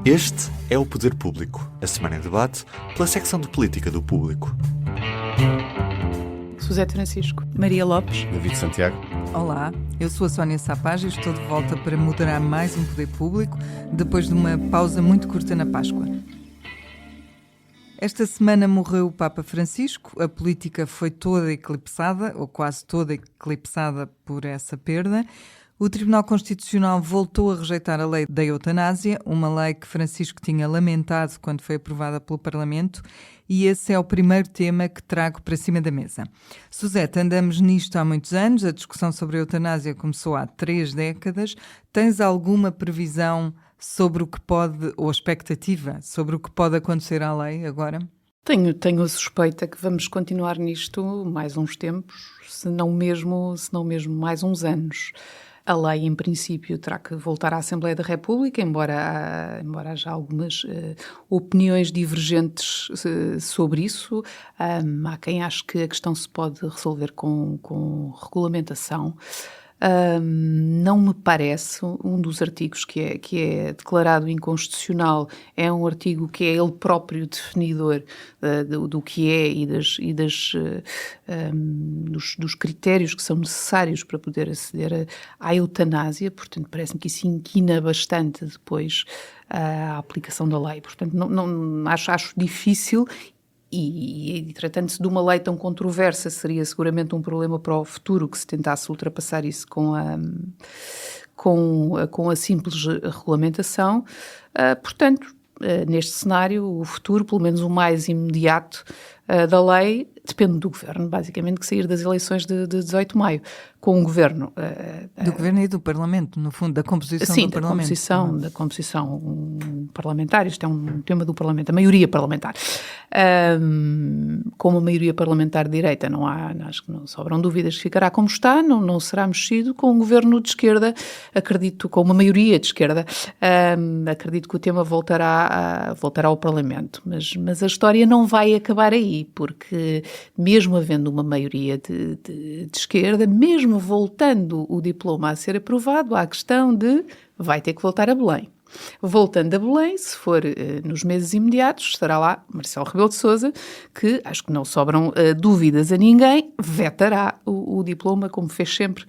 Este é o Poder Público, a semana em debate pela secção de Política do Público. Susete Francisco. Maria Lopes. David Santiago. Olá, eu sou a Sónia Sapaz e estou de volta para moderar mais um Poder Público depois de uma pausa muito curta na Páscoa. Esta semana morreu o Papa Francisco, a política foi toda eclipsada, ou quase toda eclipsada por essa perda. O Tribunal Constitucional voltou a rejeitar a lei da eutanásia, uma lei que Francisco tinha lamentado quando foi aprovada pelo Parlamento, e esse é o primeiro tema que trago para cima da mesa. Susete, andamos nisto há muitos anos, a discussão sobre a eutanásia começou há 3 décadas. Tens alguma previsão sobre o que pode, ou expectativa, sobre o que pode acontecer à lei agora? Tenho a suspeita que vamos continuar nisto mais uns tempos, se não mesmo mais uns anos. A lei, em princípio, terá que voltar à Assembleia da República, embora haja algumas opiniões divergentes sobre isso. Há quem ache que a questão se pode resolver com regulamentação. Não me parece. Um dos artigos que é declarado inconstitucional é um artigo que é ele próprio definidor do que é e dos critérios que são necessários para poder aceder à eutanásia. Portanto, parece-me que isso inquina bastante depois a aplicação da lei. Portanto, não acho difícil. E tratando-se de uma lei tão controversa, seria seguramente um problema para o futuro que se tentasse ultrapassar isso com a simples regulamentação. Portanto, neste cenário, o futuro, pelo menos o mais imediato da lei, depende do Governo, basicamente, que sair das eleições de 18 de maio. Com o Governo... do Governo e do Parlamento, no fundo, da composição do Parlamento. Sim, da composição parlamentar. Isto é um tema do Parlamento, a maioria parlamentar. Com uma maioria parlamentar de direita, acho que não sobram dúvidas que ficará como está, não será mexido. Com um Governo de esquerda, acredito, com uma maioria de esquerda, acredito que o tema voltará ao Parlamento. Mas a história não vai acabar aí, porque mesmo havendo uma maioria de esquerda, mesmo voltando o diploma a ser aprovado, há a questão de vai ter que voltar a Belém. Voltando a Belém, se for nos meses imediatos, estará lá Marcelo Rebelo de Sousa, que acho que não sobram dúvidas a ninguém, vetará o diploma, como fez sempre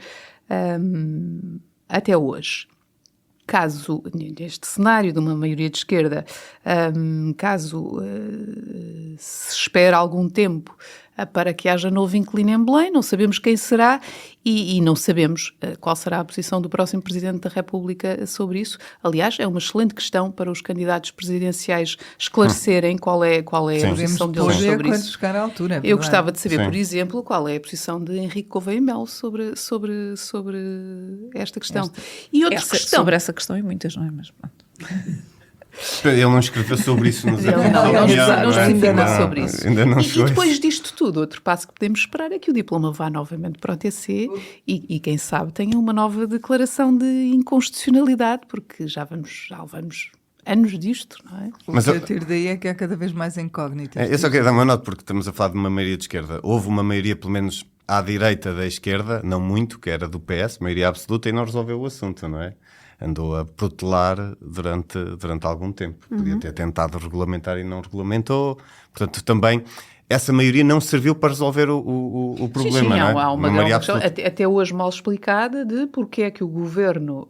até hoje. Caso, neste cenário de uma maioria de esquerda, caso se espere algum tempo para que haja novo inquilino em Belém, não sabemos quem será e não sabemos qual será a posição do próximo Presidente da República sobre isso. Aliás, é uma excelente questão para os candidatos presidenciais esclarecerem qual é a posição deles sobre isso. Chegar à altura, eu gostava de saber, por exemplo, qual é a posição de Henrique Gouveia Melo sobre esta questão. E outra questão. Sobre essa questão e muitas, não é? Mas pronto. Ele não escreveu sobre isso nos não escreveu sobre isso. Ainda não e depois disto tudo, outro passo que podemos esperar é que o diploma vá novamente para o TC e quem sabe tenha uma nova declaração de inconstitucionalidade, porque já levamos anos disto, não é? Mas a partir daí é que há cada vez mais incógnitas. Eu só queria dar uma nota, porque estamos a falar de uma maioria de esquerda. Houve uma maioria, pelo menos à direita da esquerda, não muito, que era do PS, maioria absoluta, e não resolveu o assunto, não é? Andou a protelar durante algum tempo. Podia ter tentado regulamentar e não regulamentou. Portanto, também essa maioria não serviu para resolver o problema, não é? Há uma grande questão, até hoje mal explicada, de porque é que o governo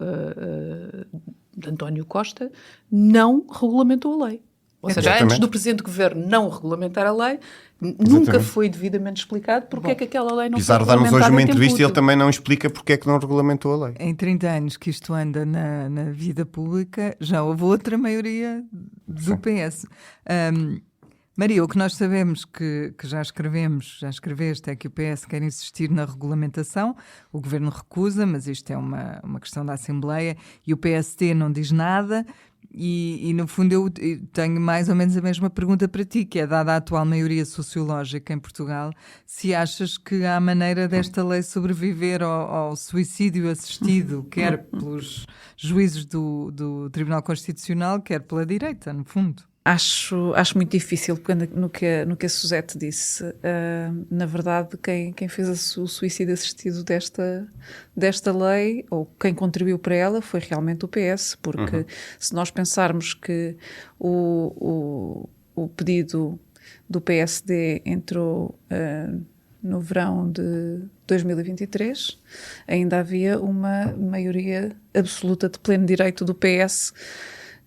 de António Costa não regulamentou a lei. Ou seja, antes do Presidente do Governo não regulamentar a lei, nunca foi devidamente explicado porque é que aquela lei não foi regulamentada. Pizarro dá-nos hoje uma entrevista e ele também não explica porque é que não regulamentou a lei. Em 30 anos que isto anda na vida pública, já houve outra maioria do PS. Maria, o que nós sabemos que já escreveste, é que o PS quer insistir na regulamentação, o Governo recusa, mas isto é uma questão da Assembleia, e o PST não diz nada. E no fundo eu tenho mais ou menos a mesma pergunta para ti, que é, dada a atual maioria sociológica em Portugal, se achas que há maneira desta lei sobreviver ao suicídio assistido, quer pelos juízes do Tribunal Constitucional, quer pela direita, no fundo. Acho muito difícil, porque no que a Suzete disse, na verdade, quem fez o suicídio assistido desta lei, ou quem contribuiu para ela, foi realmente o PS, porque se nós pensarmos que o pedido do PSD entrou no verão de 2023, ainda havia uma maioria absoluta de pleno direito do PS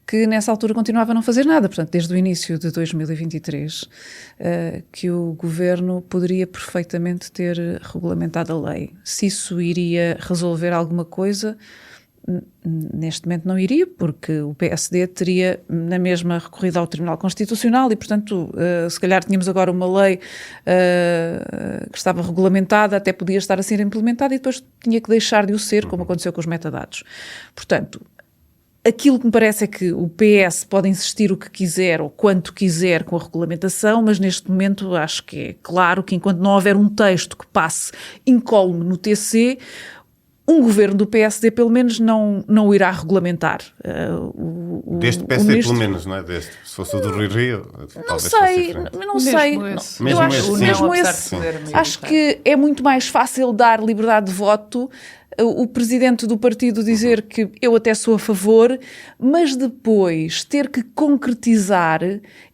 que nessa altura continuava a não fazer nada. Portanto, desde o início de 2023, que o governo poderia perfeitamente ter regulamentado a lei. Se isso iria resolver alguma coisa, neste momento não iria, porque o PSD teria na mesma recorrido ao Tribunal Constitucional e, portanto, se calhar tínhamos agora uma lei que estava regulamentada, até podia estar a ser implementada e depois tinha que deixar de o ser, como aconteceu com os metadados. Portanto, aquilo que me parece é que o PS pode insistir o que quiser ou quanto quiser com a regulamentação, mas neste momento acho que é claro que enquanto não houver um texto que passe incólume no TC, um governo do PSD pelo menos não o irá regulamentar. Deste PSD pelo menos, não é? Deste. Se fosse o do Rio, não sei. Eu acho mesmo esse. Acho que é muito mais fácil dar liberdade de voto, o presidente do partido dizer que eu até sou a favor, mas depois ter que concretizar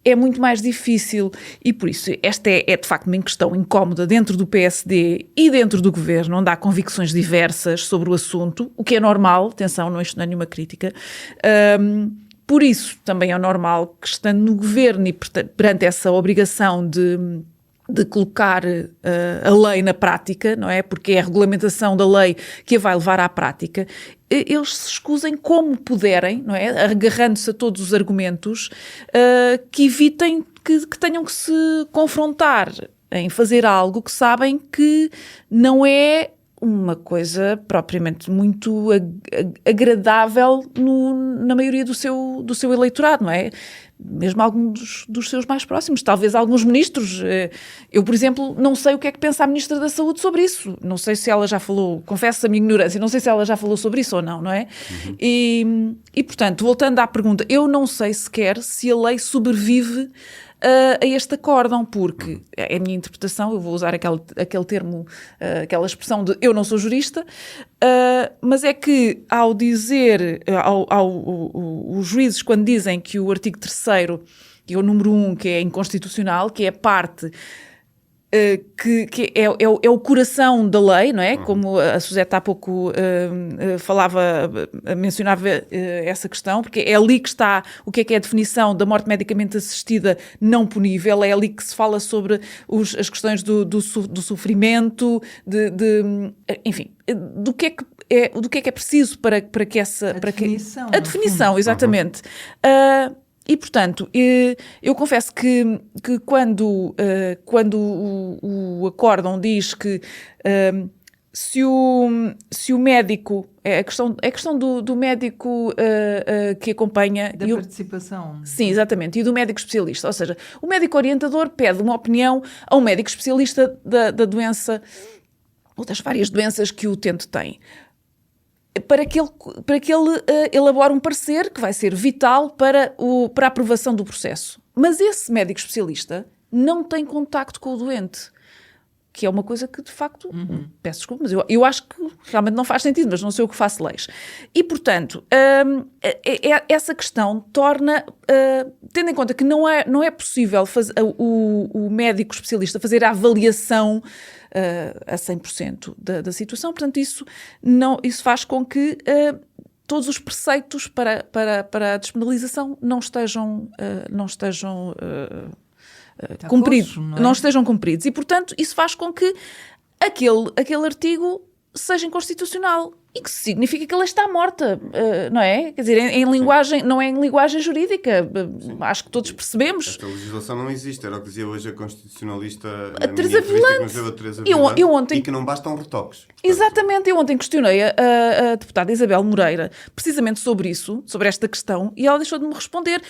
é muito mais difícil e por isso esta é de facto uma questão incómoda dentro do PSD e dentro do governo, onde há convicções diversas sobre o assunto, o que é normal, atenção, isto não é nenhuma crítica. Por isso também é normal que estando no governo e perante essa obrigação de colocar a lei na prática, não é? Porque é a regulamentação da lei que a vai levar à prática, eles se escusem como puderem, não é? Agarrando-se a todos os argumentos que evitem que tenham que se confrontar em fazer algo que sabem que não é uma coisa propriamente muito agradável na maioria do seu eleitorado, não é? Mesmo alguns dos seus mais próximos, talvez alguns ministros. Eu, por exemplo, não sei o que é que pensa a Ministra da Saúde sobre isso. Não sei se ela já falou, confesso a minha ignorância, não sei se ela já falou sobre isso ou não, não é? E portanto, voltando à pergunta, eu não sei sequer se a lei sobrevive a este acórdão, porque é a minha interpretação, eu vou usar aquele termo, aquela expressão de eu não sou jurista, mas é que ao dizer, os juízes quando dizem que o artigo 3º, que é o número 1, que é inconstitucional, que é a parte que é o coração da lei, não é? Como a Suzete há pouco mencionava essa questão, porque é ali que está o que é a definição da morte medicamente assistida não punível, é ali que se fala sobre as questões do sofrimento, enfim, do que é preciso para que essa... A definição, exatamente. E, portanto, eu confesso que quando o acórdão diz que se o médico, a questão do médico que acompanha... Da participação. Sim, exatamente, e do médico especialista. Ou seja, o médico orientador pede uma opinião a um médico especialista da doença ou das várias doenças que o utente tem, para que ele elabore um parecer que vai ser vital para a aprovação do processo. Mas esse médico especialista não tem contacto com o doente, que é uma coisa que, de facto, peço desculpa, mas eu acho que realmente não faz sentido, mas não sei o que faço leis. E, portanto, essa questão torna, tendo em conta que não é possível o médico especialista fazer a avaliação a 100% da situação, portanto, isso faz com que todos os preceitos para a despenalização não estejam cumpridos, não estejam cumpridos. E, portanto, isso faz com que aquele artigo seja inconstitucional. E que significa que ela está morta, não é? Quer dizer, não é em linguagem jurídica. Acho que todos percebemos. Esta legislação não existe. Era o que dizia hoje a constitucionalista a Teresa Vilante. E que não bastam retoques. Portanto, exatamente. Eu ontem questionei a deputada Isabel Moreira precisamente sobre isso, sobre esta questão, e ela deixou de me responder.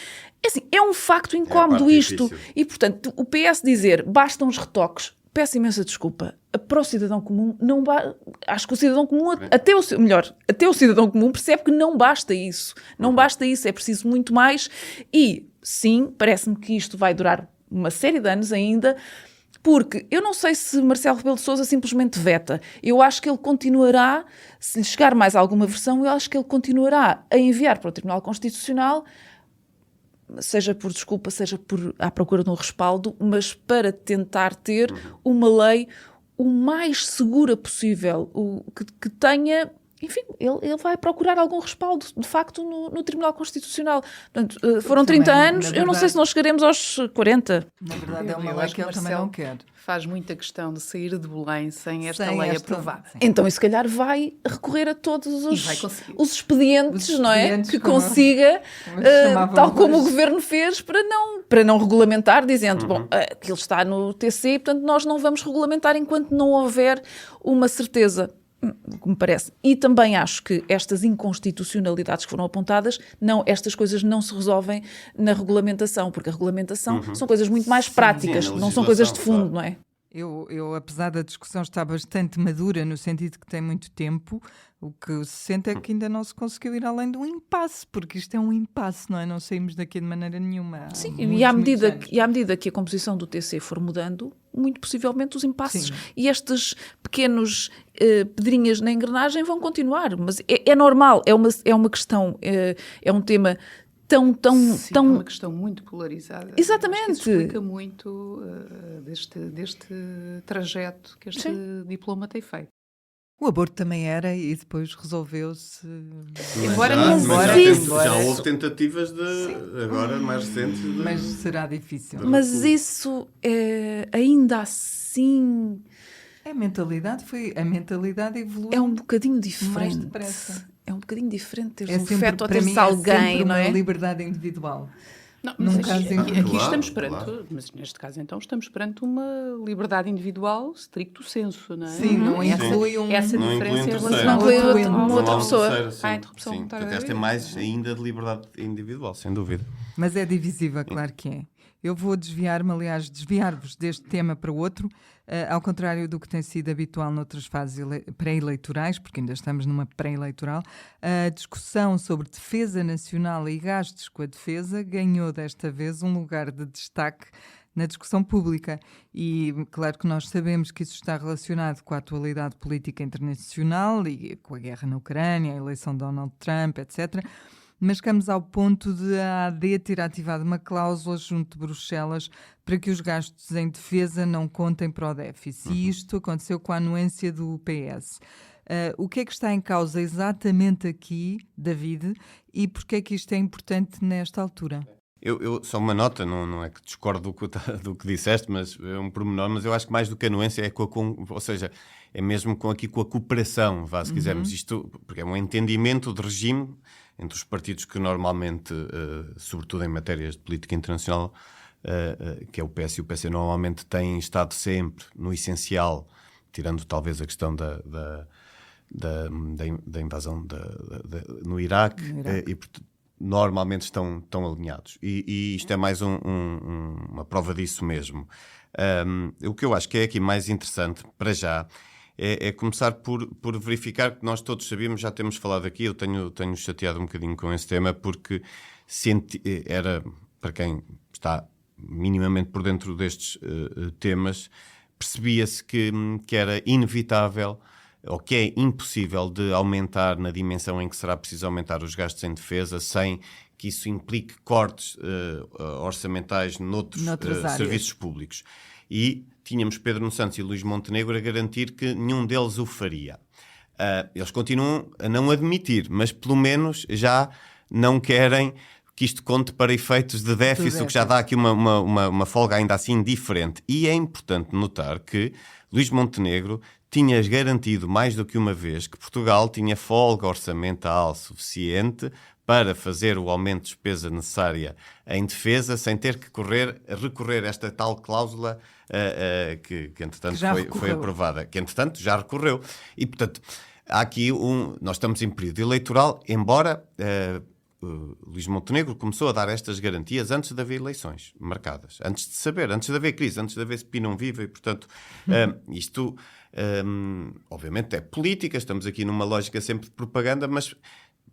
É assim, é um facto incómodo isto. difícil. E, portanto, o PS dizer bastam os retoques, peço imensa desculpa, para o cidadão comum não acho que o cidadão comum, até o cidadão comum percebe que não basta isso. Não basta isso, é preciso muito mais. E sim, parece-me que isto vai durar uma série de anos ainda, porque eu não sei se Marcelo Rebelo de Sousa simplesmente veta. Eu acho que ele continuará, se lhe chegar mais alguma versão, eu acho que ele continuará a enviar para o Tribunal Constitucional, seja por desculpa, seja à procura de um respaldo, mas para tentar ter uma lei o mais segura possível, que tenha... Enfim, ele vai procurar algum respaldo, de facto, no Tribunal Constitucional. Portanto, foram 30 anos, eu não sei se nós chegaremos aos 40. Na verdade, é uma lei que ele também não quer. Faz muita questão de sair de Belém sem esta lei aprovada. Sim. Então, e se calhar vai recorrer a todos os expedientes, não é? Que consiga, tal como o Governo fez, para não regulamentar, dizendo, bom, aquilo está no TC, portanto, nós não vamos regulamentar enquanto não houver uma certeza. Que me parece. E também acho que estas inconstitucionalidades que foram apontadas, estas coisas não se resolvem na regulamentação, porque a regulamentação são coisas muito mais práticas, não são coisas de fundo, não é? Eu, apesar da discussão estar bastante madura, no sentido que tem muito tempo, o que se sente é que ainda não se conseguiu ir além do impasse, porque isto é um impasse, não é? Não saímos daqui de maneira nenhuma. Sim, e à medida que a composição do TC for mudando, muito possivelmente os impasses e estes pequenos pedrinhas na engrenagem vão continuar, mas é normal, é uma questão, é um tema tão... É uma questão muito polarizada. Exatamente. Isso explica muito deste trajeto que este diploma tem feito. O aborto também era e depois resolveu-se... Já houve tentativas agora mais recentes. Mas será difícil. Mas isso ainda assim... A mentalidade evoluiu. É um bocadinho diferente. Mais depressa. É um bocadinho diferente teres um feto ou teres alguém, não é? Uma liberdade individual. Não, mas aqui estamos perante, mas neste caso então estamos perante uma liberdade individual stricto sensu, não é? Sim, não inclui essa diferença em relação não inclui uma outra pessoa. A interrupção voluntária. Esta é mais ainda de liberdade individual, sem dúvida. Mas é divisível, claro que é. Eu vou desviar-vos deste tema para outro, ao contrário do que tem sido habitual noutras fases pré-eleitorais, porque ainda estamos numa pré-eleitoral. A discussão sobre defesa nacional e gastos com a defesa ganhou desta vez um lugar de destaque na discussão pública. E claro que nós sabemos que isso está relacionado com a atualidade política internacional e com a guerra na Ucrânia, a eleição de Donald Trump, etc., mas chegamos ao ponto de a AD ter ativado uma cláusula junto de Bruxelas para que os gastos em defesa não contem para o déficit. E isto aconteceu com a anuência do PS. O que é que está em causa exatamente aqui, David, e porquê é que isto é importante nesta altura? Eu só uma nota, não é que discordo do que disseste, mas é um pormenor, mas eu acho que mais do que a anuência é ou seja, é mesmo com a cooperação, se quisermos, isto, porque é um entendimento de regime entre os partidos que normalmente, sobretudo em matérias de política internacional, que é o PS e o PC, normalmente têm estado sempre no essencial, tirando talvez a questão da invasão no Iraque. E normalmente estão alinhados. E isto é mais uma prova disso mesmo. O que eu acho que é aqui mais interessante, para já, é começar por verificar que nós todos sabíamos, já temos falado aqui, eu tenho chateado um bocadinho com esse tema, porque era, para quem está minimamente por dentro destes temas, percebia-se que era inevitável ou que é impossível de aumentar na dimensão em que será preciso aumentar os gastos em defesa sem que isso implique cortes orçamentais noutros serviços públicos. E tínhamos Pedro Nuno Santos e Luís Montenegro a garantir que nenhum deles o faria. Eles continuam a não admitir, mas pelo menos já não querem que isto conte para efeitos de déficit, o que já dá aqui uma folga ainda assim diferente. E é importante notar que Luís Montenegro tinha garantido mais do que uma vez que Portugal tinha folga orçamental suficiente para fazer o aumento de despesa necessária em defesa sem ter que recorrer a esta tal cláusula que entretanto foi aprovada, que entretanto já recorreu. E, portanto, há aqui nós estamos em período eleitoral, embora Luís Montenegro começou a dar estas garantias antes de haver eleições marcadas, antes de saber, antes de haver crise, antes de haver SPI não viva, e portanto isto obviamente é política, estamos aqui numa lógica sempre de propaganda, mas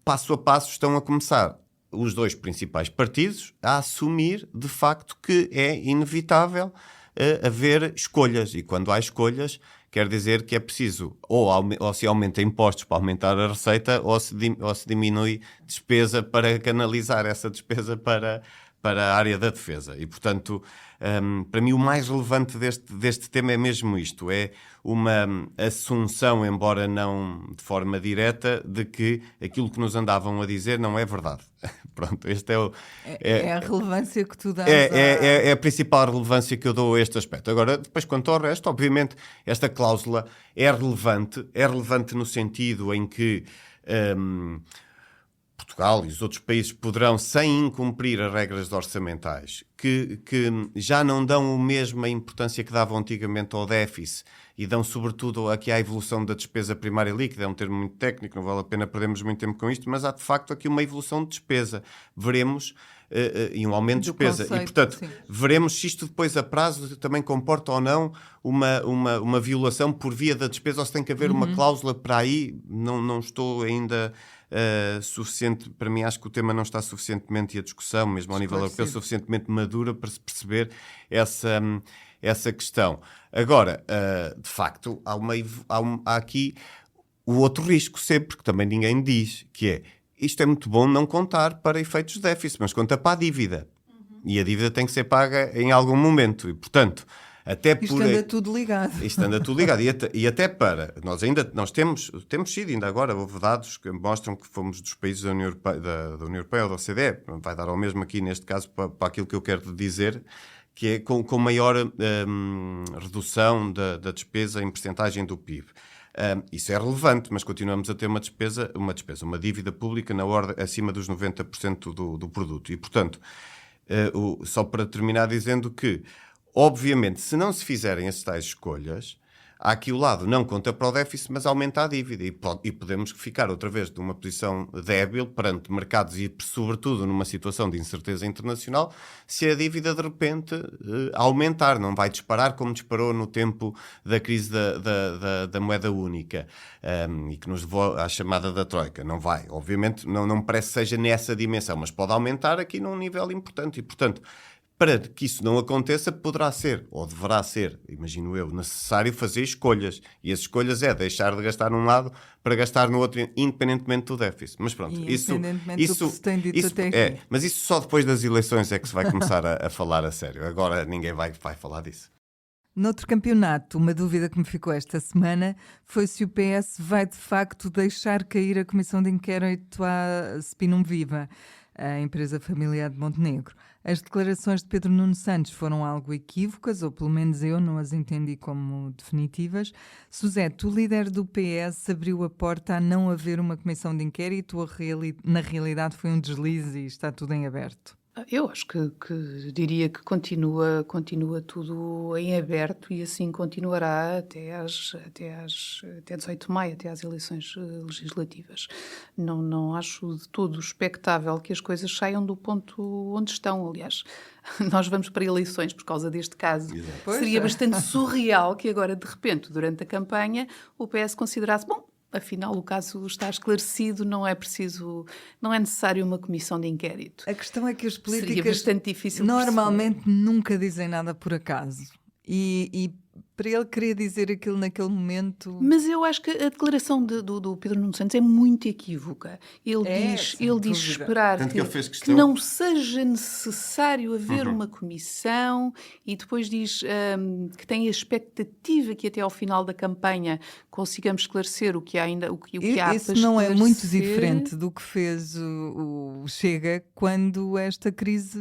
passo a passo estão a começar os dois principais partidos a assumir de facto que é inevitável haver escolhas, e quando há escolhas quer dizer que é preciso ou se aumenta impostos para aumentar a receita ou se diminui despesa para canalizar essa despesa para a área da defesa. E, portanto, para mim o mais relevante deste tema é mesmo isto, é uma assunção, embora não de forma direta, de que aquilo que nos andavam a dizer não é verdade. Pronto, este é a relevância que tu dás. É a principal relevância que eu dou a este aspecto. Agora, depois quanto ao resto, obviamente, esta cláusula é relevante no sentido em que Portugal e os outros países poderão, sem incumprir as regras orçamentais, que já não dão a mesma importância que davam antigamente ao déficit e dão sobretudo aqui à evolução da despesa primária líquida, é um termo muito técnico, não vale a pena perdermos muito tempo com isto, mas há de facto aqui uma evolução de despesa. Veremos e um aumento de despesa. Conceito, e, portanto, sim. Veremos se isto depois a prazo também comporta ou não uma violação por via da despesa, ou se tem que haver uma cláusula para aí. Não estou ainda suficiente, para mim acho que o tema não está suficientemente, e a discussão, mesmo ao nível europeu, suficientemente madura para se perceber essa questão. Agora, de facto, há aqui o outro risco sempre, que também ninguém diz, que é, isto é muito bom não contar para efeitos de déficit, mas conta para a dívida. E a dívida tem que ser paga em algum momento. E, portanto, até isto anda tudo ligado. Isto anda tudo ligado. E até para... Nós temos sido, ainda agora, houve dados que mostram que fomos dos países da União Europeia ou da OCDE. Vai dar ao mesmo aqui, neste caso, para aquilo que eu quero dizer, que é com maior redução da despesa em percentagem do PIB. Isso é relevante, mas continuamos a ter uma dívida pública na ordem acima dos 90% do produto. E, portanto, só para terminar dizendo que, obviamente, se não se fizerem as tais escolhas, há aqui o lado não conta para o déficit, mas aumenta a dívida. E podemos ficar outra vez numa posição débil perante mercados e, sobretudo, numa situação de incerteza internacional, se a dívida de repente aumentar. Não vai disparar como disparou no tempo da crise da moeda única e que nos levou à chamada da Troika. Não vai. Obviamente, não me parece que seja nessa dimensão, mas pode aumentar aqui num nível importante. E, portanto, para que isso não aconteça, poderá ser, ou deverá ser, imagino eu, necessário fazer escolhas. E as escolhas é deixar de gastar num lado para gastar no outro, independentemente do déficit. Mas pronto, isso do que se tem dito até aqui. Mas isso só depois das eleições é que se vai começar a falar a sério. Agora ninguém vai falar disso. Noutro campeonato, uma dúvida que me ficou esta semana foi se o PS vai de facto deixar cair a comissão de inquérito à SPI não viva, a empresa familiar de Montenegro. As declarações de Pedro Nuno Santos foram algo equívocas, ou pelo menos eu não as entendi como definitivas. Suzete, o líder do PS abriu a porta a não haver uma comissão de inquérito, ou na realidade foi um deslize e está tudo em aberto? Eu acho que diria que continua tudo em aberto, e assim continuará até 18 de maio, até às eleições legislativas. Não acho de todo expectável que as coisas saiam do ponto onde estão. Aliás, nós vamos para eleições por causa deste caso. Seria bastante surreal que agora, de repente, durante a campanha, o PS considerasse, bom, afinal o caso está esclarecido, não é necessário uma comissão de inquérito. A questão é que os políticos seria bastante difícil normalmente nunca dizem nada por acaso. E para ele querer dizer aquilo naquele momento... Mas eu acho que a declaração do Pedro Nuno Santos é muito equívoca. Ele diz esperar que não seja necessário haver uma comissão, e depois diz que tem a expectativa que até ao final da campanha consigamos esclarecer o que há para esclarecer. Isso não é muito diferente do que fez o Chega quando esta crise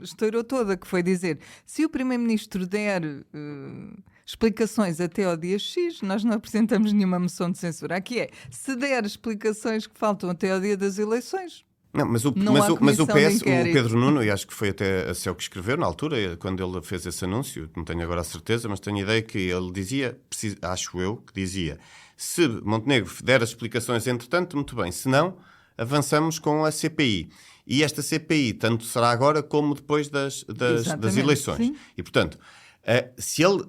estourou toda, que foi dizer, se o Primeiro-Ministro der... explicações até ao dia X, nós não apresentamos nenhuma moção de censura. Aqui se der explicações que faltam até ao dia das eleições. Não, mas o PS, o Pedro Nuno, e acho que foi até a CEU que escreveu na altura, quando ele fez esse anúncio, não tenho agora a certeza, mas tenho a ideia que ele dizia, acho eu, que dizia, se Montenegro der as explicações entretanto, muito bem, se não, avançamos com a CPI. E esta CPI tanto será agora como depois das eleições. Sim. E, portanto, se ele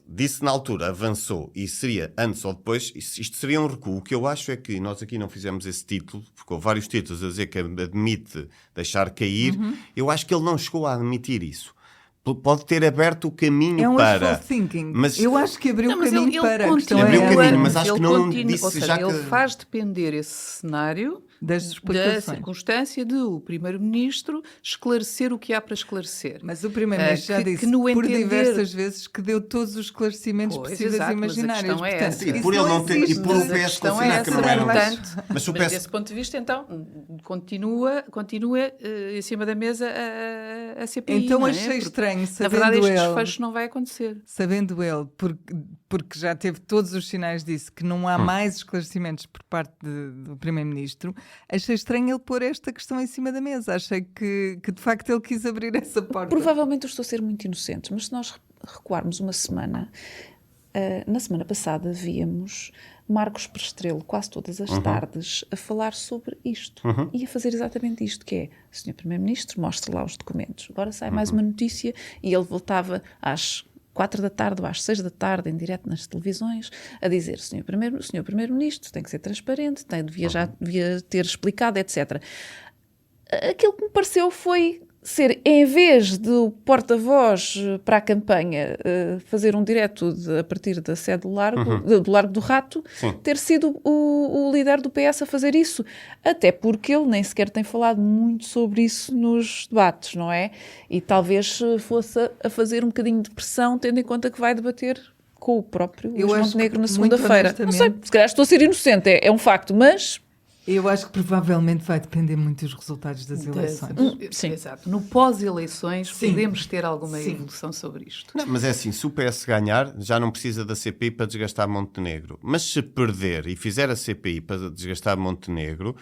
disse na altura, avançou, e seria antes ou depois, isto seria um recuo. O que eu acho é que nós aqui não fizemos esse título, porque houve vários títulos a dizer que admite deixar cair. Eu acho que ele não chegou a admitir isso. Pode ter aberto o caminho para... wishful thinking. Mas eu acho que abriu o caminho para... Abriu o caminho, mas acho que não disse já que... Ele faz depender esse cenário da circunstância de o Primeiro-Ministro esclarecer o que há para esclarecer. Mas o Primeiro-Ministro já disse por diversas vezes que deu todos os esclarecimientos possíveis e imaginários. E por ele não ter... E por o PS considerar que não era mais... Mas desse ponto de vista, então, continua em cima da mesa a CPI. Então achei estranho, sabendo na verdade, este desfecho não vai acontecer. Sabendo ele, porque já teve todos os sinais disso, que não há mais esclarecimentos por parte do Primeiro-Ministro, achei estranho ele pôr esta questão em cima da mesa. Achei que de facto ele quis abrir essa porta. Provavelmente eu estou a ser muito inocente, mas se nós recuarmos uma semana, na semana passada víamos Marcos Prestrelo quase todas as tardes a falar sobre isto e a fazer exatamente isto, que é: Sr. Primeiro-Ministro, mostre lá os documentos. Agora sai mais uma notícia, e ele voltava às 4 da tarde ou às 6 da tarde, em direto nas televisões, a dizer: Sr. Primeiro-Ministro, tem que ser transparente, devia ter explicado, etc. Aquilo que me pareceu foi ser, em vez do porta-voz para a campanha fazer um direto a partir da sede do Largo do Rato, ter sido o líder do PS a fazer isso. Até porque ele nem sequer tem falado muito sobre isso nos debates, não é? E talvez fosse a fazer um bocadinho de pressão, tendo em conta que vai debater com o próprio Luís Montenegro na segunda-feira. Não sei, se calhar estou a ser inocente, é um facto, mas... Eu acho que provavelmente vai depender muito dos resultados das eleições. Sim, exato. No pós-eleições podemos ter alguma evolução sobre isto. Não, mas é assim, se o PS ganhar, já não precisa da CPI para desgastar Montenegro. Mas se perder e fizer a CPI para desgastar Montenegro,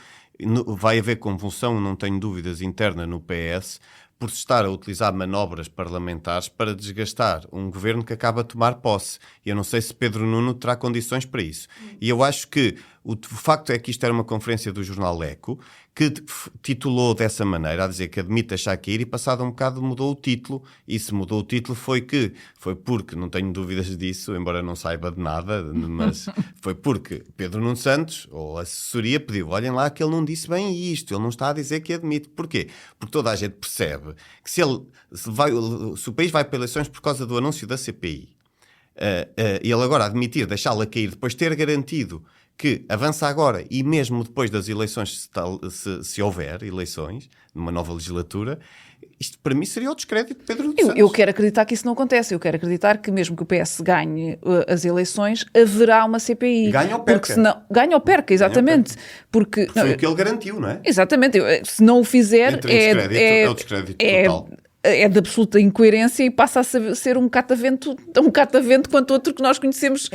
vai haver convulsão, não tenho dúvidas, interna no PS, por se estar a utilizar manobras parlamentares para desgastar um governo que acaba de tomar posse. E eu não sei se Pedro Nuno terá condições para isso. E eu acho que o facto é que isto era uma conferência do jornal Eco, que titulou dessa maneira, a dizer que admite deixar cair, e passado um bocado mudou o título. E se mudou o título foi porque, não tenho dúvidas disso, embora não saiba de nada, mas foi porque Pedro Nuno Santos, ou a assessoria, pediu: olhem lá que ele não disse bem isto, ele não está a dizer que admite. Porquê? Porque toda a gente percebe que se o país vai para eleições por causa do anúncio da CPI, e ele agora admitir, deixá-la cair, depois de ter garantido que avança agora, e mesmo depois das eleições, se houver eleições, numa nova legislatura, isto para mim seria o descrédito de Pedro Nuno Santos. Eu quero acreditar que isso não acontece. Eu quero acreditar que mesmo que o PS ganhe as eleições, haverá uma CPI. Ganha ou perca. Porque senão, ganha ou perca, exatamente. Porque foi o que ele garantiu, não é? Exatamente. Se não o fizer, é o descrédito total. É de absoluta incoerência e passa a ser um catavento quanto outro que nós conhecemos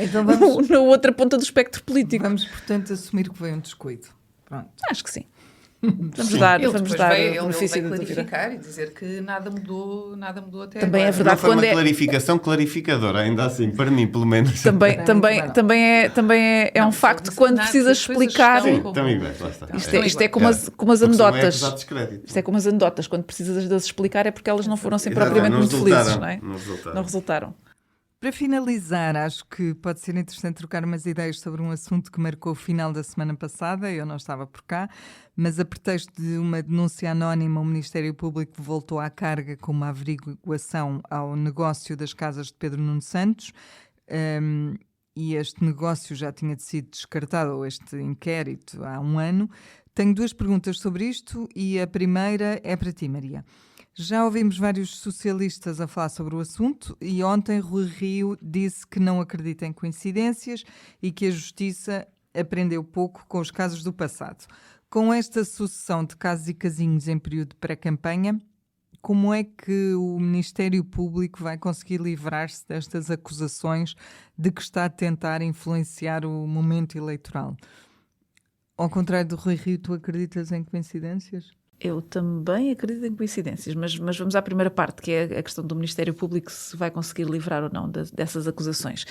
na outra ponta do espectro político. Vamos, portanto, assumir que foi um descuido. Pronto. Acho que sim. Vamos dar o benefício da dúvida. Clarificar e dizer que nada mudou até também agora. É verdade, não foi uma clarificação clarificadora, ainda assim, para mim, pelo menos. Também é um facto quando precisas explicar. Sim, também lá está. Isto é como as anedotas. Isto é como as anedotas. Quando precisas de as explicar é porque elas não foram assim propriamente muito felizes, não é? Não resultaram. Para finalizar, acho que pode ser interessante trocar umas ideias sobre um assunto que marcou o final da semana passada. Eu não estava por cá, mas a pretexto de uma denúncia anónima, o Ministério Público voltou à carga com uma averiguação ao negócio das casas de Pedro Nuno Santos, e este negócio já tinha sido descartado, ou este inquérito, há um ano. Tenho 2 perguntas sobre isto, e a primeira é para ti, Maria. Já ouvimos vários socialistas a falar sobre o assunto, e ontem Rui Rio disse que não acredita em coincidências e que a Justiça aprendeu pouco com os casos do passado. Com esta sucessão de casos e casinhos em período de pré-campanha, como é que o Ministério Público vai conseguir livrar-se destas acusações de que está a tentar influenciar o momento eleitoral? Ao contrário do Rui Rio, tu acreditas em coincidências? Eu também acredito em coincidências, mas vamos à primeira parte, que é a questão do Ministério Público, se vai conseguir livrar ou não dessas acusações.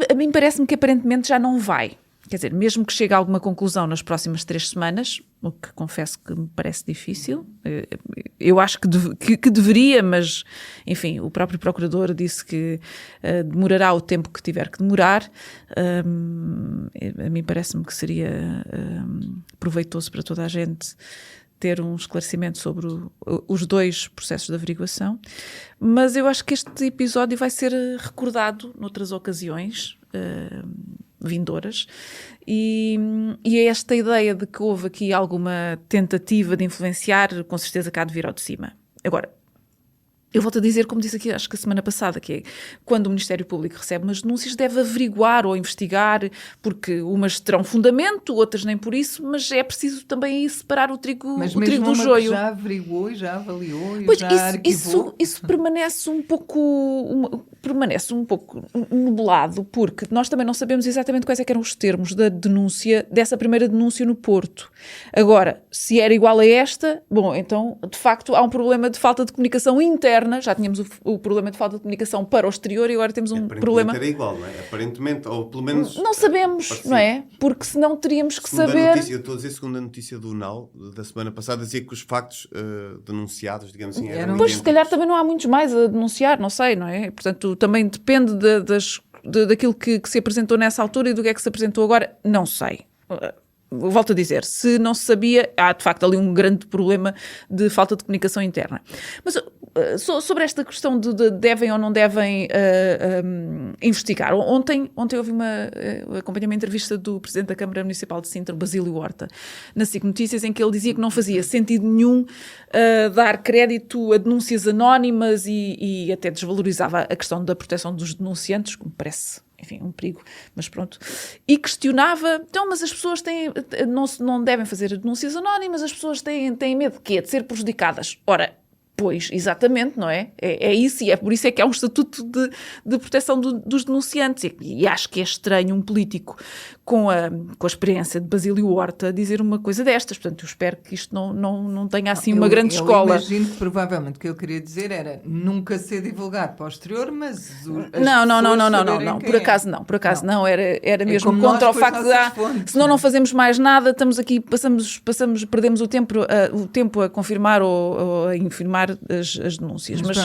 A mim parece-me que aparentemente já não vai. quer dizer, mesmo que chegue a alguma conclusão nas próximas 3 semanas, o que confesso que me parece difícil, eu acho que deveria, mas, enfim, o próprio procurador disse que demorará o tempo que tiver que demorar. A mim parece-me que seria proveitoso para toda a gente ter um esclarecimento sobre os 2 processos de averiguação, mas eu acho que este episódio vai ser recordado noutras ocasiões vindouras, e é esta ideia de que houve aqui alguma tentativa de influenciar, com certeza cá de vir ao de cima. Agora, eu volto a dizer, como disse aqui, acho que a semana passada, que é quando o Ministério Público recebe umas denúncias, deve averiguar ou investigar, porque umas terão fundamento, outras nem por isso, mas é preciso também aí separar o trigo do joio. Que já averiguou e já avaliou e pois já arquivou. Isso permanece um pouco nublado, porque nós também não sabemos exatamente quais é que eram os termos da denúncia, dessa primeira denúncia no Porto. Agora, se era igual a esta, bom, então, de facto, há um problema de falta de comunicação interna. Já tínhamos o problema de falta de comunicação para o exterior e agora temos um problema... Era igual, não é? Aparentemente, ou pelo menos... Não sabemos, parecido. Não é? Porque senão teríamos que saber... Eu estou a dizer, segundo a notícia do UNAL, da semana passada, dizia que os factos denunciados, digamos assim, eram Pois, se calhar também não há muitos mais a denunciar, não sei, não é? Portanto, também depende daquilo que se apresentou nessa altura e do que é que se apresentou agora, não sei. Volto a dizer, se não se sabia, há de facto ali um grande problema de falta de comunicação interna. Mas sobre esta questão de devem ou não devem investigar, ontem acompanhei uma entrevista do Presidente da Câmara Municipal de Sintra, Basílio Horta, na SIC Notícias, em que ele dizia que não fazia sentido nenhum dar crédito a denúncias anónimas e até desvalorizava a questão da proteção dos denunciantes, que me parece... enfim, um perigo, mas pronto. E questionava, então, mas as pessoas não devem fazer denúncias anónimas, as pessoas têm medo de quê? De ser prejudicadas. Ora, pois, exatamente, não é? É isso, e é por isso é que há um estatuto de proteção dos denunciantes. E acho que é estranho um político com a experiência de Basílio Horta dizer uma coisa destas. Portanto, eu espero que isto não tenha assim uma grande escola. Eu imagino que provavelmente o que eu queria dizer era nunca ser divulgado para o exterior, mas... Não. Por acaso não. Era mesmo contra o facto de... Senão não fazemos mais nada, estamos aqui, perdemos o tempo a confirmar ou a infirmar as denúncias. Mas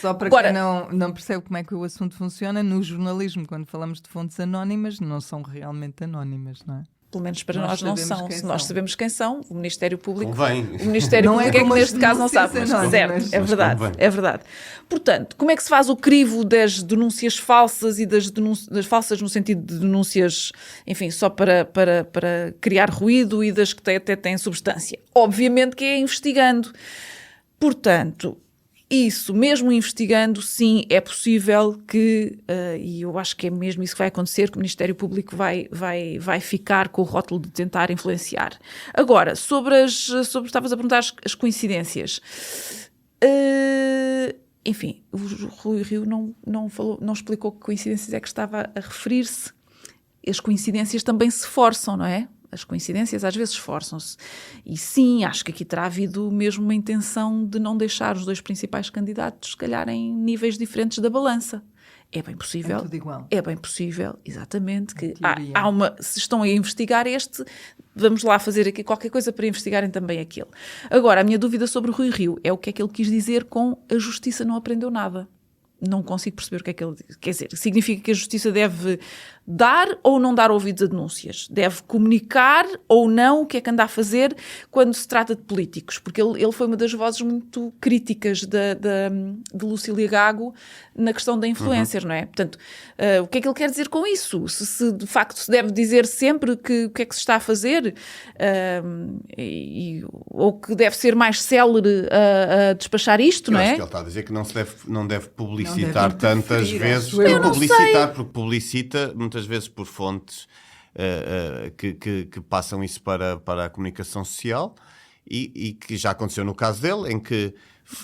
só para quem não percebe como é que o assunto funciona, no jornalismo, quando falamos de fontes anónimas, não são realmente anónimas, não é? Pelo menos para nós não são. Se nós sabemos quem são, o Ministério Público... Convém. O Ministério Público é que neste caso não sabe. Mas, certo, é verdade. Portanto, como é que se faz o crivo das denúncias falsas e das falsas no sentido de denúncias, enfim, só para criar ruído e das que até têm substância? Obviamente que é investigando. Portanto, isso, mesmo investigando, sim, é possível que, e eu acho que é mesmo isso que vai acontecer, que o Ministério Público vai ficar com o rótulo de tentar influenciar. Agora, estavas a perguntar as coincidências. Enfim, o Rui Rio não explicou que coincidências é que estava a referir-se. As coincidências também se forçam, não é? As coincidências às vezes esforçam-se. E sim, acho que aqui terá havido mesmo uma intenção de não deixar os 2 principais candidatos, se calhar, em níveis diferentes da balança. É bem possível. É tudo igual. É bem possível, exatamente. Que se estão a investigar este, vamos lá fazer aqui qualquer coisa para investigarem também aquele. Agora, a minha dúvida sobre o Rui Rio é o que é que ele quis dizer com a justiça não aprendeu nada. Não consigo perceber o que é que ele diz. Quer dizer, significa que a justiça deve dar ou não dar ouvidos a denúncias? Deve comunicar ou não o que é que anda a fazer quando se trata de políticos? Porque ele foi uma das vozes muito críticas de Lucília Gago na questão da influencer, não é? Portanto, o que é que ele quer dizer com isso? Se de facto se deve dizer sempre o que é que se está a fazer, ou que deve ser mais célere a despachar isto, não é? Acho que ele está a dizer que não deve publicitar tantas vezes. Eu não sei. Porque publicita muitas vezes por fontes que passam isso para a comunicação social e que já aconteceu no caso dele, em que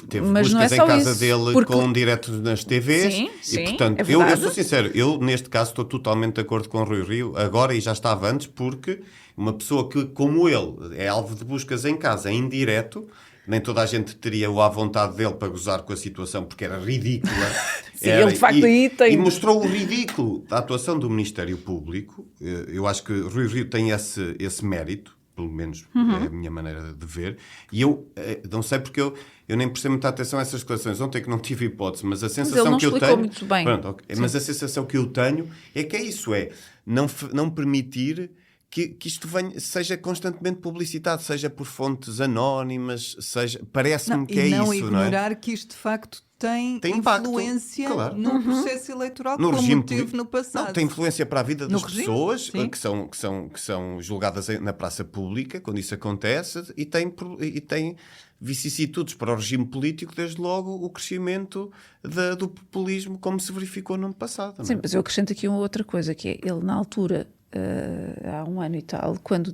teve buscas em casa dele com diretos nas TVs. Sim, e portanto, eu sou sincero, eu neste caso estou totalmente de acordo com o Rui Rio agora e já estava antes, porque uma pessoa que, como ele, é alvo de buscas em casa em direto, nem toda a gente teria à vontade dele para gozar com a situação, porque era ridícula. Sim, ele de facto aí tem... E mostrou o ridículo da atuação do Ministério Público. Eu acho que Rui Rio tem esse mérito, pelo menos é a minha maneira de ver, e eu não sei porque eu nem prestei muita atenção a essas declarações ontem, que não tive hipótese, mas a sensação que eu tenho... muito bem. Pronto, okay, mas a sensação que eu tenho é que é isso, não permitir que isto seja constantemente publicitado, seja por fontes anónimas, parece-me que é isso, não é? E não ignorar que isto de facto tem influência impacto, claro. no processo eleitoral, no como teve no passado. Não, tem influência para a vida das pessoas que são julgadas na praça pública quando isso acontece, e tem vicissitudes para o regime político, desde logo o crescimento do populismo, como se verificou no ano passado. Sim, mas eu acrescento aqui uma outra coisa, que é, ele na altura... há um ano e tal, quando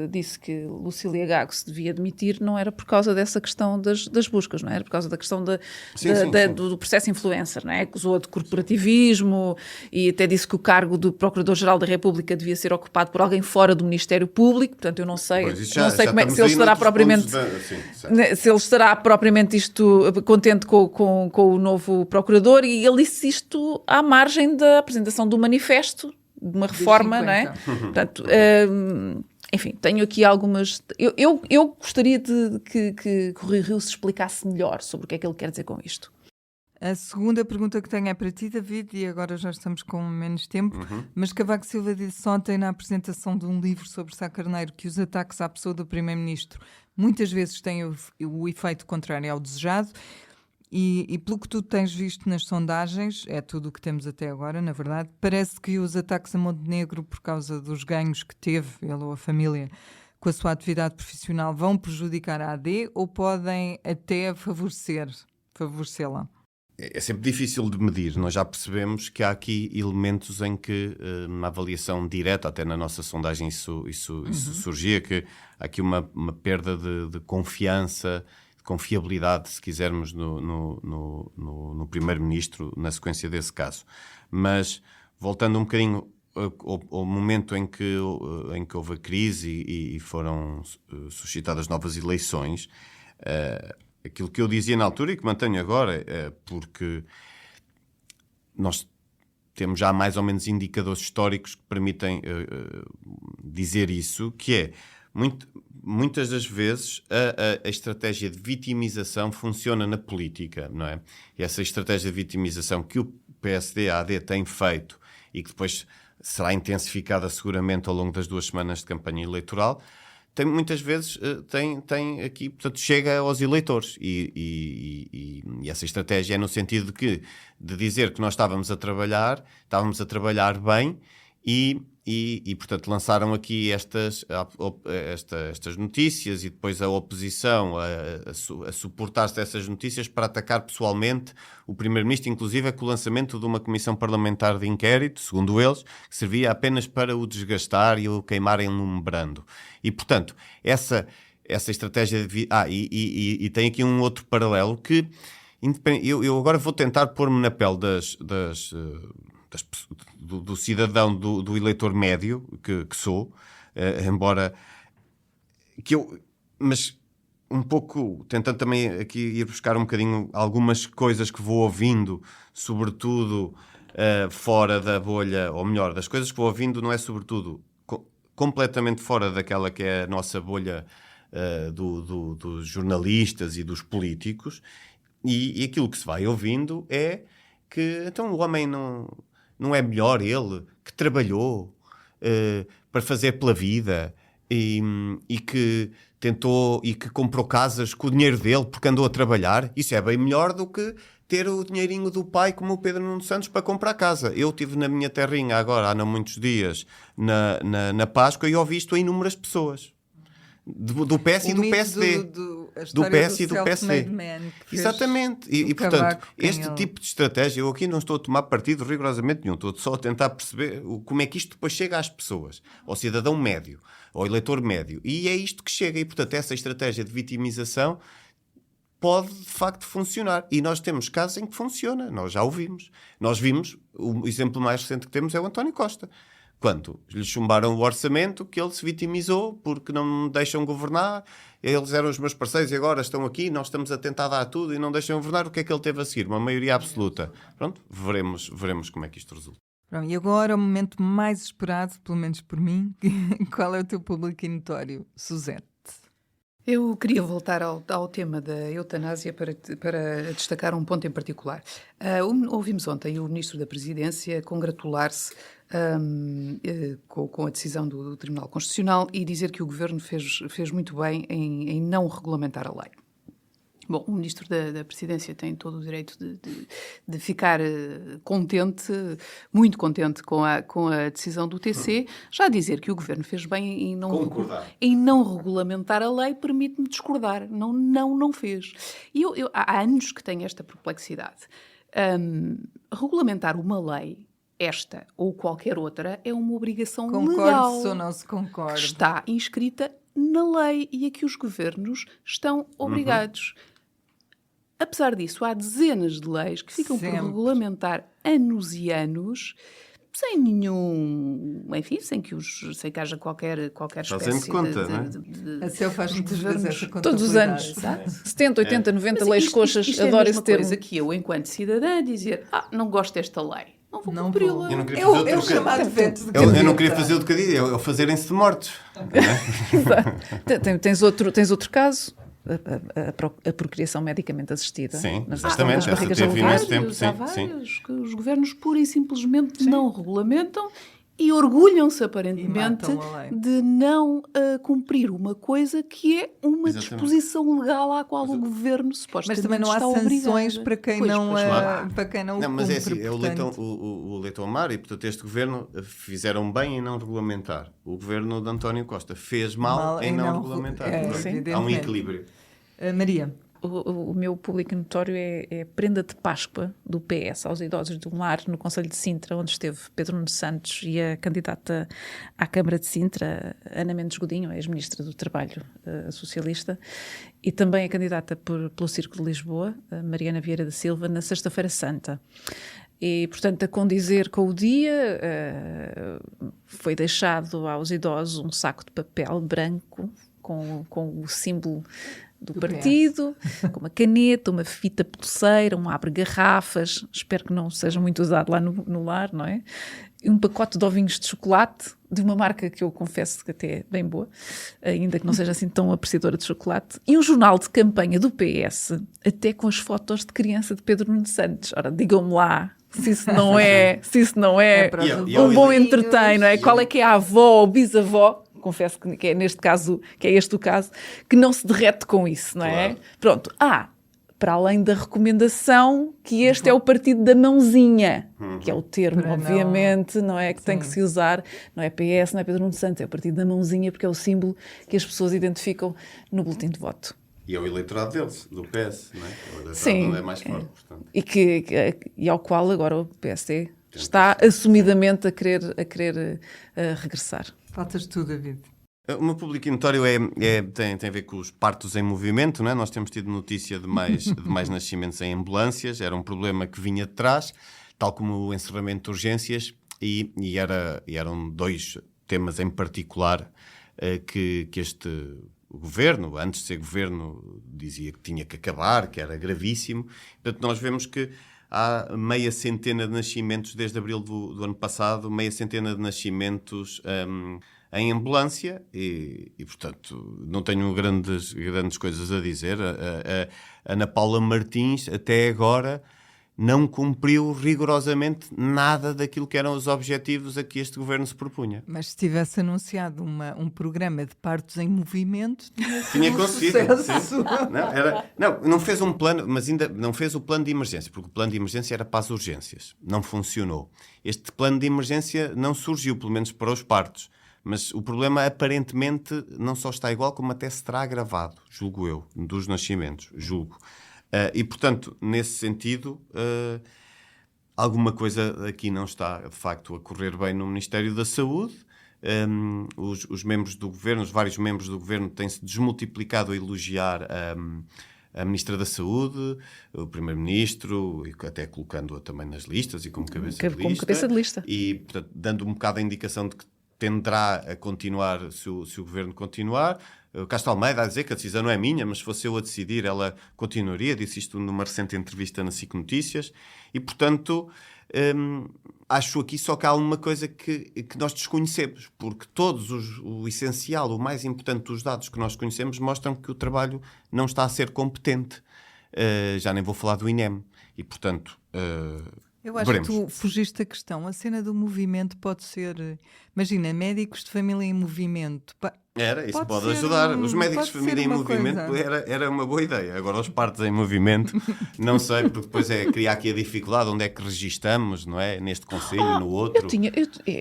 disse que Lucília Gago se devia demitir, não era por causa dessa questão das buscas, não era por causa da questão do processo influencer, não é? Acusou-a de corporativismo e até disse que o cargo do Procurador-Geral da República devia ser ocupado por alguém fora do Ministério Público, portanto eu não sei, se ele estará propriamente se ele estará propriamente contente com o novo Procurador, e ele disse isto à margem da apresentação do manifesto de uma reforma, não é? Portanto, enfim, tenho aqui algumas... Eu gostaria que o Rui Rio se explicasse melhor sobre o que é que ele quer dizer com isto. A segunda pergunta que tenho é para ti, David, e agora já estamos com menos tempo, mas Cavaco Silva disse ontem na apresentação de um livro sobre Sá Carneiro que os ataques à pessoa do Primeiro-Ministro muitas vezes têm o efeito contrário ao desejado. E pelo que tu tens visto nas sondagens, é tudo o que temos até agora, na verdade, parece que os ataques a Montenegro, por causa dos ganhos que teve, ele ou a família, com a sua atividade profissional, vão prejudicar a AD ou podem até favorecê-la? É sempre difícil de medir. Nós já percebemos que há aqui elementos em que, na avaliação direta, até na nossa sondagem isso surgia, que há aqui uma perda de confiança, confiabilidade, se quisermos, no Primeiro-Ministro, na sequência desse caso. Mas, voltando um bocadinho ao momento em que houve a crise e foram suscitadas novas eleições, aquilo que eu dizia na altura e que mantenho agora, porque nós temos já mais ou menos indicadores históricos que permitem dizer isso, que é... Muitas das vezes a estratégia de vitimização funciona na política, não é? E essa estratégia de vitimização que o PSD, a AD, tem feito e que depois será intensificada seguramente ao longo das 2 semanas de campanha eleitoral, muitas vezes tem aqui, portanto, chega aos eleitores e essa estratégia é no sentido de dizer que nós estávamos a trabalhar bem e portanto, lançaram aqui estas notícias e depois a oposição a suportar-se dessas notícias para atacar pessoalmente o Primeiro-Ministro, inclusive com o lançamento de uma comissão parlamentar de inquérito, segundo eles, que servia apenas para o desgastar e o queimar enlumbrando. E, portanto, essa estratégia de... E tem aqui um outro paralelo que... Eu agora vou tentar pôr-me na pele do cidadão, do eleitor médio que sou, embora mas um pouco tentando também aqui ir buscar um bocadinho algumas coisas que vou ouvindo, sobretudo fora da bolha, ou melhor, das coisas que vou ouvindo não é sobretudo completamente fora daquela que é a nossa bolha dos jornalistas e dos políticos, e aquilo que se vai ouvindo é que então o homem não é melhor ele, que trabalhou para fazer pela vida e que tentou e que comprou casas com o dinheiro dele porque andou a trabalhar? Isso é bem melhor do que ter o dinheirinho do pai, como o Pedro Nuno Santos, para comprar casa. Eu estive na minha terrinha agora, há não muitos dias, na Páscoa, e ouvi isto a inúmeras pessoas. Do PS e do PSD. Do PS e do PSD. Exatamente. E portanto, este tipo de estratégia, eu aqui não estou a tomar partido rigorosamente nenhum, estou só a tentar perceber como é que isto depois chega às pessoas, ao cidadão médio, ao eleitor médio. E é isto que chega. E portanto, essa estratégia de vitimização pode de facto funcionar. E nós temos casos em que funciona. Nós já o vimos. Nós vimos, o exemplo mais recente que temos é o António Costa. Quando lhe chumbaram o orçamento, que ele se vitimizou porque não me deixam governar, eles eram os meus parceiros e agora estão aqui, nós estamos a tentar dar tudo e não deixam governar, o que é que ele teve a seguir? Uma maioria absoluta. Pronto, veremos como é que isto resulta. Pronto, e agora o momento mais esperado, pelo menos por mim, qual é o teu público notório, Suzete? Eu queria voltar ao tema da eutanásia para destacar um ponto em particular. Ouvimos ontem o Ministro da Presidência congratular-se com a decisão do Tribunal Constitucional e dizer que o Governo fez muito bem em não regulamentar a lei. Bom, o Ministro da Presidência tem todo o direito de ficar contente, muito contente com a decisão do TC. Já dizer que o Governo fez bem em não regulamentar a lei permite-me discordar. Não fez. E há anos que tenho esta perplexidade. Regulamentar uma lei, esta ou qualquer outra, é uma obrigação legal. Concordo ou não se concorda? Está inscrita na lei e a que os governos estão obrigados. Apesar disso, há dezenas de leis que ficam por regulamentar anos e anos, sem nenhum... Enfim, sem que haja qualquer espécie de conta, não é? A CEU faz muitas vezes essa contabilidade. Todos os anos. 70, 80, 90 leis coxas. Isto adoro é esse termo. coisa que eu, enquanto cidadã, dizer não gosto desta lei. Não vou cumpri-la. É o chamado veto de Eu não queria fazer o trocadilho, é fazerem-se de mortos. Tens outro caso? A procriação medicamente assistida. Sim, exatamente. Há vários que os governos pura e simplesmente não regulamentam e orgulham-se aparentemente de não cumprir uma coisa que é uma disposição legal à qual o governo supostamente está obrigado. Mas também não há sanções para quem não cumpre. Mas é assim, o Leitão Mar e, portanto, este governo fizeram bem em não regulamentar. O governo de António Costa fez mal em não regulamentar. Há um equilíbrio. Maria? O meu público notório é prenda de Páscoa do PS aos idosos de um lar no Conselho de Sintra, onde esteve Pedro Nuno Santos e a candidata à Câmara de Sintra, Ana Mendes Godinho, ex-ministra do Trabalho socialista, e também a candidata pelo Círculo de Lisboa, Mariana Vieira da Silva, na Sexta-feira Santa. E, portanto, a condizer com o dia, foi deixado aos idosos um saco de papel branco com o símbolo do partido, com uma caneta, uma fita pulseira, um abre-garrafas, espero que não seja muito usado lá no lar, não é? E um pacote de ovinhos de chocolate, de uma marca que eu confesso que até é bem boa, ainda que não seja assim tão apreciadora de chocolate, e um jornal de campanha do PS, até com as fotos de criança de Pedro Nuno Santos. Ora, digam-me lá, se isso não é um bom entretém, não é? Qual é que é a avó ou bisavó? Confesso que é neste caso, que é este o caso, que não se derrete com isso, não é? Claro. Pronto. Para além da recomendação que este é o partido da mãozinha, que é o termo, obviamente, não é? Que tem que se usar, não é PS, não é Pedro Nuno Santos, é o partido da mãozinha, porque é o símbolo que as pessoas identificam no boletim de voto. E é o eleitorado deles, do PS, não é? O eleitorado Sim. É mais forte, portanto. E ao qual agora o PSD está assumidamente a querer regressar. Faltas tu, David. O meu público notório tem a ver com os partos em movimento, não é? Nós temos tido notícia de mais nascimentos em ambulâncias, era um problema que vinha de trás, tal como o encerramento de urgências, e eram dois temas em particular que este governo, antes de ser governo, dizia que tinha que acabar, que era gravíssimo. Portanto, nós vemos que há 600 de nascimentos desde abril do ano passado, 600 de nascimentos em ambulância e, portanto, não tenho grandes coisas a dizer. A Ana Paula Martins, até agora, não cumpriu rigorosamente nada daquilo que eram os objetivos a que este governo se propunha. Mas se tivesse anunciado um programa de partos em movimento, tinha conseguido. Não fez um plano, mas ainda não fez o plano de emergência, porque o plano de emergência era para as urgências. Não funcionou. Este plano de emergência não surgiu, pelo menos para os partos. Mas o problema, aparentemente, não só está igual, como até se terá agravado, julgo eu, dos nascimentos, julgo. E, portanto, nesse sentido, alguma coisa aqui não está, de facto, a correr bem no Ministério da Saúde. Os membros do governo, os vários membros do governo, têm-se desmultiplicado a elogiar a Ministra da Saúde, o Primeiro-Ministro, e até colocando-a também nas listas e como cabeça de lista. E, portanto, dando um bocado a indicação de que tenderá a continuar se o Governo continuar. O Castro Almeida a dizer que a decisão não é minha, mas se fosse eu a decidir, ela continuaria. Disse isto numa recente entrevista na SIC Notícias. E, portanto, acho aqui só que há uma coisa que nós desconhecemos, porque o essencial, o mais importante dos dados que nós conhecemos mostram que o trabalho não está a ser competente. Já nem vou falar do INEM. E, portanto... Eu acho que tu fugiste da questão. A cena do movimento pode ser... Imagina, médicos de família em movimento... Isso pode ajudar. Os médicos de família em movimento era uma boa ideia. Agora, os partos em movimento, não sei, porque depois cria aqui a dificuldade, onde é que registamos, não é? Neste concelho, no outro.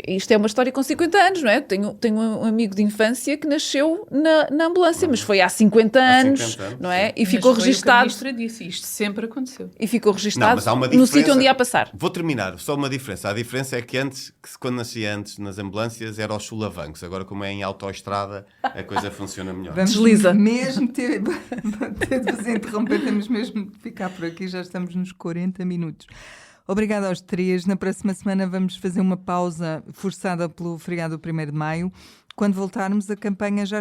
Isto é uma história com 50 anos, não é? Tenho um amigo de infância que nasceu na ambulância, mas foi há 50 anos, não é? E ficou registado. A ministra disse, isto sempre aconteceu. E ficou registado no sítio onde ia passar. Vou terminar, só uma diferença. A diferença é que quando nascia antes nas ambulâncias, era aos sulavancos. Agora, como é em autoestrada, a coisa funciona melhor. Desliza. Mesmo ter de vos interromper, temos mesmo de ficar por aqui, já estamos nos 40 minutos. Obrigada aos três. Na próxima semana vamos fazer uma pausa forçada pelo feriado do 1º de Maio. Quando voltarmos, a campanha já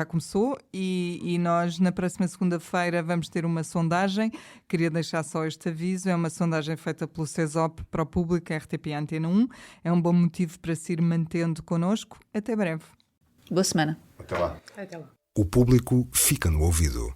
começou e nós, na próxima segunda-feira, vamos ter uma sondagem. Queria deixar só este aviso. É uma sondagem feita pelo CESOP para o público RTP Antena 1. É um bom motivo para se ir mantendo connosco. Até breve. Boa semana. Até lá. O público fica no ouvido.